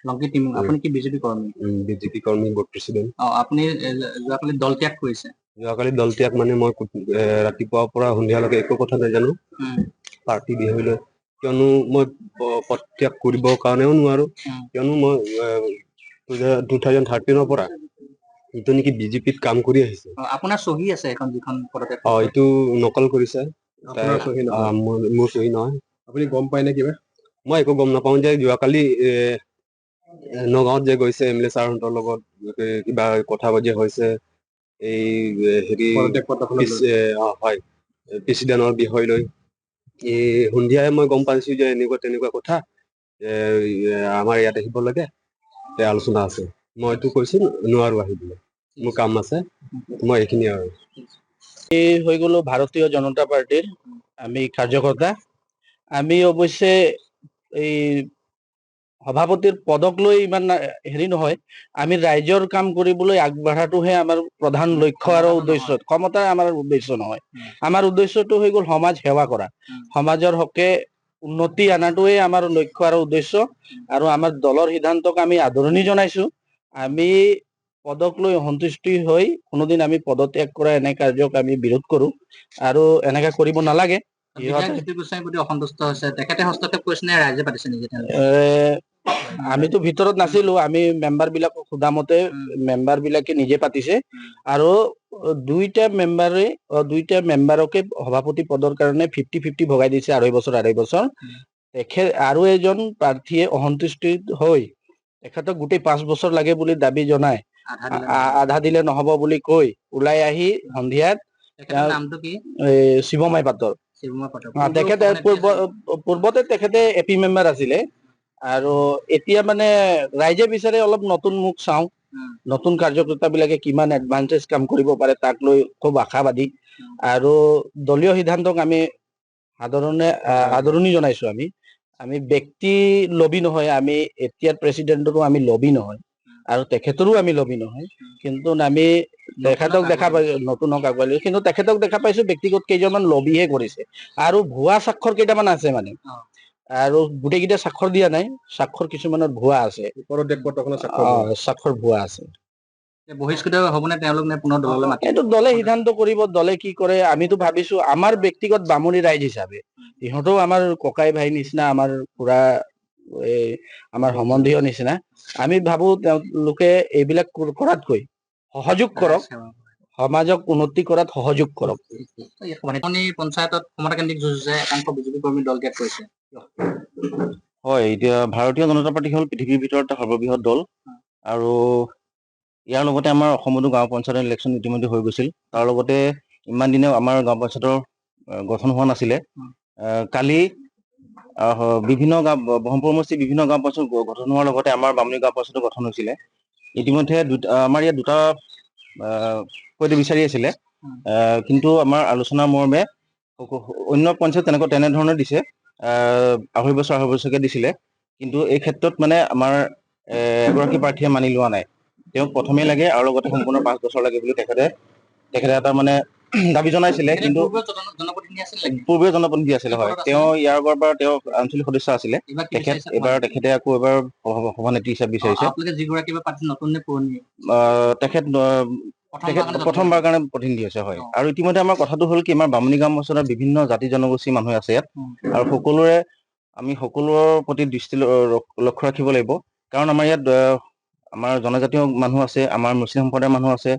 Longki Temu আপুনি কি BJP কৰ্মী? বিজেপি কৰ্মী বোৰ্ড প্ৰেচিডেণ্ট। আপুনি যোৱাকালি দল ত্যাগ কৰিছে। যোৱাকালি দল ত্যাগ মানে মই ৰাতিপুৱাৰ পৰা সন্ধিয়ালৈকে একো কথা নাজানো পাৰ্টি বিষয়লৈ, কিয়নো মই প্ৰত্যাগ কৰিবৰ কাৰণেও নোৱাৰো, কিয়নো মই 2013 পৰা যিটো নেকি বিজেপিত কাম কৰি আহিছে। আপোনাৰ চহী আছে এখন যিখন পদত্যাগ এইটো নকল কৰিছে, মোৰ চহী নহয়। আপুনি গম পায় নে কিবা? মই একো গম নাপাওঁ যে যোৱাকালি নগাঁৱত যে গৈছে MLA ছাৰহঁতৰ লগত কিবা কথা বাজি হৈছে এই হেৰি হয় প্ৰেচিডেণ্টৰ বিষয় লৈ। সন্ধিয়াই মই গম পাইছো যে এনেকুৱা তেনেকুৱা কথা আমাৰ ইয়াত আহিব লাগে, আলোচনা আছে। মইতো কৈছো নোৱাৰো আহিবলৈ, মোৰ কাম আছে, মই এইখিনি আৰু। হৈ গলো ভাৰতীয় জনতা পাৰ্টিৰ আমি কাৰ্যকৰ্তা। আমি অৱশ্যে এই সভাপতিৰ পদক লৈ ইমান হেৰি নহয়, আমি ৰাইজৰ কাম কৰিবলৈ আগবাঢ়াটোহে আমাৰ প্ৰধান লক্ষ্য আৰু উদ্দেশ্য। ক্ষমতা আমাৰ উদ্দেশ্য নহয়, আমাৰ উদ্দেশ্যটো হৈ গ'ল সমাজ সেৱা কৰা, সমাজৰ হকে উন্নতি আনাটোৱে আমাৰ লক্ষ্য আৰু উদ্দেশ্য। আৰু আমাৰ দলৰ সিদ্ধান্তক আমি আদৰণি জনাইছো। আমি পদক লৈ অসন্তুষ্টি হৈ কোনোদিন আমি পদত্যাগ কৰা এনে কাৰ্যক আমি বিৰোধ কৰো, আৰু এনেকে কৰিব নালাগে। অসন্তুষ্ট হৈছে, তেখেতে হস্তক্ষেপ কৰিছে নে ৰাইজে পাতিছে নেকি? আমিতো ভিতৰত নাছিলো, আমি মেম্বাৰ বিলাকক সোধা মতে মেম্বাৰ বিলাকে নিজে পাতিছে, আৰু দুইটা মেম্বাৰকে সভাপতি পদৰ কাৰণে 50-50 ভগাই দিছে, 2.5 বছৰ। তেখেত আৰু এজন প্ৰাৰ্থীয়ে অসন্তুষ্টি হৈ তেখেতক গোটেই 5 বছৰ লাগে বুলি দাবী জনাই আধা দিলে নহব বুলি কৈ ওলাই আহি সন্ধিয়াত নামটো কি? শিৱমাই পাটৰ। তেখেতে পূৰ্বতে তেখেতে AP মেম্বাৰ আছিলে, আৰু এতিয়া মানে ৰাইজে বিচাৰে অলপ নতুন মুখ চাওঁ, নতুন কাৰ্যকৰ্তা বিলাকে কিমান এডভান্টেজ কাম কৰিব পাৰে তাক লৈ খুব আশাবাদী। আৰু দলীয় সিদ্ধান্তক আমি আদৰণি জনাইছো। আমি ব্যক্তি লবি নহয়, আমি এতিয়াৰ প্ৰেচিডেণ্টৰো আমি লবি নহয়, আৰু তেখেতৰো আমি লবি নহয়, কিন্তু আমি তেখেতক দেখা পাইছো নতুনক আগুৱাই, কিন্তু তেখেতক দেখা পাইছো ব্যক্তিগত কেইজনমান লবিহে কৰিছে, আৰু ভুৱা স্বাক্ষৰ কেইটামান আছে মানে, আৰু গোটেইকেইটা স্বাক্ষৰ দিয়া নাই, স্বাক্ষৰ কিছুমানৰ ভুৱা আছে, স্বাক্ষৰ ভুৱা আছে। বহিষ্কৃত হবনে তেওঁলোক, নে পুনৰ দললৈ মাতিব? এইটো দলে সিদ্ধান্ত কৰিব, দলে কি কৰে। আমিতো ভাবিছো আমাৰ ব্যক্তিগত বামুণী ৰাইজ হিচাপে, ইহঁতেও আমাৰ ককাই ভাই নিচিনা, আমাৰ পুৰা আমাৰ সম্বন্ধীয় নিচিনা। আমি ভাবো তেওঁলোকে এইবিলাক কৰাতকৈ সহযোগ কৰক, সমাজক উন্নতি কৰাত সহযোগ কৰক। পঞ্চায়তত ক্ষমতাকেন্দ্ৰিক যুঁজ হৈছে, একাংশ বিজেপি কৰ্মী দল ত্যাগ কৰিছে। হয়, এতিয়া ভাৰতীয় জনতা পাৰ্টি হ'ল পৃথিৱীৰ ভিতৰত সৰ্ববৃহৎ দল, আৰু ইয়াৰ লগতে আমাৰ অসমতো গাঁও পঞ্চায়তৰ ইলেকশ্যন ইতিমধ্যে হৈ গৈছিল। তাৰ লগতে ইমান দিনে আমাৰ গাঁও পঞ্চায়তৰ গঠন হোৱা নাছিলে। কালি বিভিন্ন গাঁও ব্ৰহ্মপুৰ সমষ্টিৰ বিভিন্ন গাঁও পঞ্চায়ত গঠন হোৱাৰ লগতে আমাৰ বামুণী গাঁও পঞ্চায়তো গঠন হৈছিলে। ইতিমধ্যে আমাৰ ইয়াত দুটা পদ বিচাৰি আছিলে, কিন্তু আমাৰ আলোচনাৰ মৰ্মে অন্য পঞ্চায়ত তেনেধৰণে দিছে, 2.5 বছৰকে দিছিলে। কিন্তু এই ক্ষেত্ৰত মানে আমাৰ এগৰাকী প্ৰাৰ্থীয়ে মানি লোৱা নাই। তেওঁক প্ৰথমেই লাগে, আৰু লগতে সম্পূৰ্ণ 5 বছৰ লাগে বুলি তেখেতে এটা মানে দাবী জনাইছিলে। কিন্তু পূৰ্বে জনপ্ৰতিনিধি আছিলে, হয়। তেওঁ ইয়াৰ আগৰ পৰা তেওঁ আঞ্চলিক সদস্য আছিলে। তেখেতে আকৌ এবাৰ সভানেত্ৰী হিচাপে বিচাৰিছে। তেখেত প্ৰথমবাৰ কাৰণে প্ৰতিনিধি হৈছে, হয়। আৰু ইতিমধ্যে আমাৰ কথাটো হ'ল কি, আমাৰ বামুণী গাঁও পঞ্চায়তৰ বিভিন্ন জাতি জনগোষ্ঠীৰ মানুহ আছে ইয়াত, আৰু আমি সকলোৰে প্ৰতি দৃষ্টি লক্ষ্য ৰাখিব লাগিব। কাৰণ আমাৰ ইয়াত আমাৰ জনজাতীয় মানুহ আছে, আমাৰ মুছলিম সম্প্ৰদায়ৰ মানুহ আছে,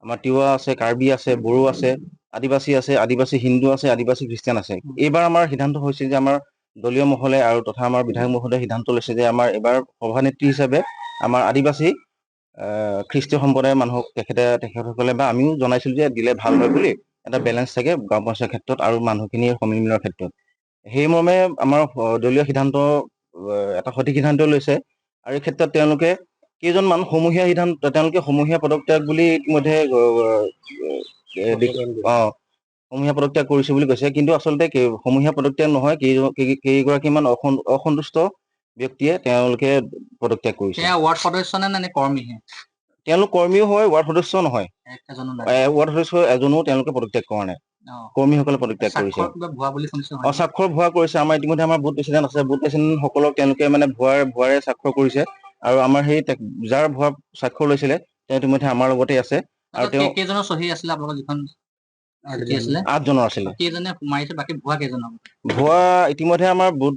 আমাৰ তিৱা আছে, কাৰ্বি আছে, বড়ো আছে, আদিবাসী আছে, আদিবাসী হিন্দু আছে, আদিবাসী খ্ৰীষ্টান আছে। এইবাৰ আমাৰ সিদ্ধান্ত হৈছে যে আমাৰ দলীয় মহলে আৰু তথা আমাৰ বিধায়ক মহোদয়ে সিদ্ধান্ত লৈছে যে আমাৰ এইবাৰ সভানেত্ৰী হিচাপে আমাৰ আদিবাসী খ্ৰীষ্টীয় সম্প্ৰদায়ৰ মানুহক তেখেতসকলে বা আমিও জনাইছিলো যে দিলে ভাল হয় বুলি, এটা বেলেঞ্চ থাকে গাঁও পঞ্চায়ত ক্ষেত্ৰত আৰু মানুহখিনিৰ সমিলমিলৰ ক্ষেত্ৰত। সেই মৰ্মে আমাৰ দলীয় সিদ্ধান্ত এটা সঠিক সিদ্ধান্ত লৈছে। আৰু এই ক্ষেত্ৰত তেওঁলোকে কেইজনমান সমূহীয়া পদত্যাগ বুলি ইতিমধ্যে সমূহীয়া পদত্যাগ কৰিছো বুলি কৈছে। কিন্তু আচলতে সমূহীয়া পদত্যাগ নহয়, কেইগৰাকীমান অসন্তুষ্ট ব্যক্তিয়ে তেওঁলোকে পদত্যাগ কৰিছে। ৱাৰ্ড সদস্য নে কৰ্মীহে? তেওঁলোক কৰ্মীও হয়, ৱাৰ্ড সদস্য নহয়। ৱাৰ্ড সদস্য এজনো তেওঁলোকে পদত্যাগ কৰা নাই। কৰ্মীসকলে পদত্যাগ কৰিছে। স্বাক্ষৰ কিবা ভুৱা বুলি শুনিছো হয়। স্বাক্ষৰ ভুৱা কৰিছে। আমাৰ ইতিমধ্যে আমাৰ বুথ প্ৰেচিডেণ্ট আছে, বুথ প্ৰেচিডেণ্ট সকলক তেওঁলোকে মানে ভুৱাৰে স্বাক্ষৰ কৰিছে আৰু আমাৰ সেই যাৰ ভুৱা স্বাক্ষৰ লৈছিলে তেওঁ ইতিমধ্যে আমাৰ লগতে আছে আৰু তেওঁ কেইজনৰ চহী আছিলে আপোনালোকৰ যিখন চিঠি আছিলে? 8 জনৰ আছিলে। কেইজনে মাৰিছে, বাকী ভুৱা কেইজনৰ? ভুৱা ইতিমধ্যে আমাৰ বুথ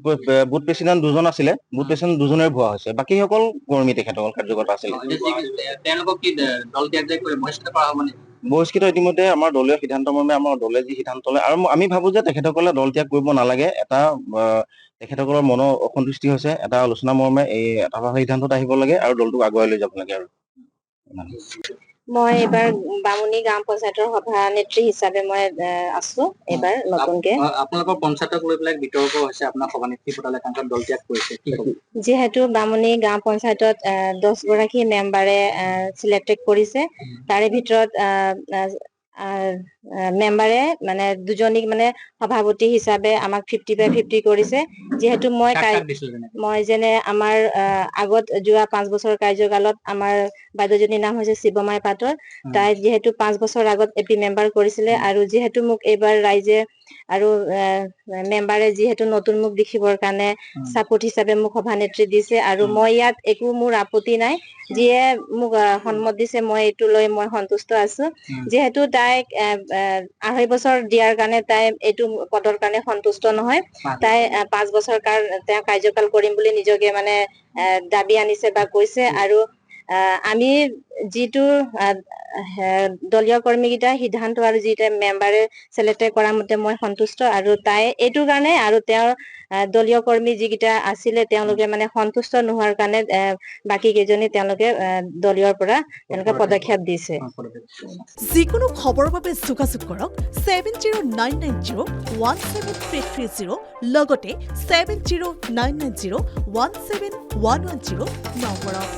প্ৰেচিডেণ্ট 2জন আছিলে, বুথ প্ৰেচিডেণ্ট 2জনেই ভুৱা হৈছে, বাকীসকল কৰ্মী তেখেতসকল কাৰ্যকৰ্তা আছিলে। তেওঁলোকক কি দল ত্যাগ কৰি বহিষ্কাৰ কৰা হ'ব নেকি? বহিষ্কৃত ইতিমধ্যে আমাৰ দলীয় সিদ্ধান্ত মৰ্মে আমাৰ দলে যি সিদ্ধান্ত লয় আৰু আমি ভাবো যে তেখেতসকলে দল ত্যাগ কৰিব নালাগে। এটা তেখেতসকলৰ মন অসন্তুষ্টি হৈছে, এটা আলোচনা মৰ্মে এই এটা সিদ্ধান্তত আহিব লাগে আৰু দলটোক আগুৱাই লৈ যাব লাগে। আৰু মই এইবাৰ বামুণী গাঁও পঞ্চায়তৰ সভানেত্ৰী হিচাপে মই আছো এইবাৰ নতুনকে। আপোনালোকৰ পঞ্চায়তক লৈ পেলাই বিতৰ্ক হৈছে, আপোনাৰ সভানেত্ৰী পদলৈ কাৰণ দল ত্যাগ কৰিছে, কি ক'ব? যিহেতু বামুণী গাঁও পঞ্চায়তত 10 গৰাকী মেম্বাৰে চিলেক্টেড কৰিছে, তাৰে ভিতৰত মেম্বাৰে মানে 2জনীক মানে সভাপতি হিচাপে আমাক 50/50 কৰিছে। যিহেতু মই যেনে আমাৰ আগত যোৱা 5 বছৰ কাৰ্যকালত আমাৰ বাইদেউজনীৰ নাম হৈছে শিৱমাই পাটৰ। তাই যিহেতু 5 বছৰ আগত এপি মেম্বাৰ কৰিছিলে আৰু যিহেতু মোক এইবাৰ ৰাইজে আৰু মেম্বাৰে যিহেতু নতুন মুখ দেখিবৰ কাৰণে চাপোৰ্ট হিচাপে মোক সভানেত্ৰী দিছে আৰু মই ইয়াত একো মোৰ আপত্তি নাই। যিয়ে মোক সন্মত দিছে মই এইটো লৈ মই সন্তুষ্ট আছো। যিহেতু তাইক 2.5 বছৰ দিয়াৰ কাৰণে তাই এইটো পদৰ কাৰণে সন্তুষ্ট নহয়। তাই 5 বছৰ তেওঁ কাৰ্যকাল কৰিম বুলি নিজকে মানে দাবী আনিছে বা কৈছে আৰু আমি যিটো দলীয় কৰ্মীকেইটা সিদ্ধান্ত আৰু যিটা মেম্বাৰে চিলেক্ট কৰা মতে মই সন্তুষ্ট আৰু তাই এইটো কাৰণে আৰু তেওঁৰ দলীয় কৰ্মী যিকেইটা আছিলে তেওঁলোকে মানে সন্তুষ্ট নোহোৱাৰ কাৰণে বাকী কেইজনী তেওঁলোকে দলীয়ৰ পৰা তেওঁলোকে পদক্ষেপ দিছে। যিকোনো খবৰৰ বাবে যোগাযোগ কৰক 7099017330 লগতে 7099017110 নম্বৰত।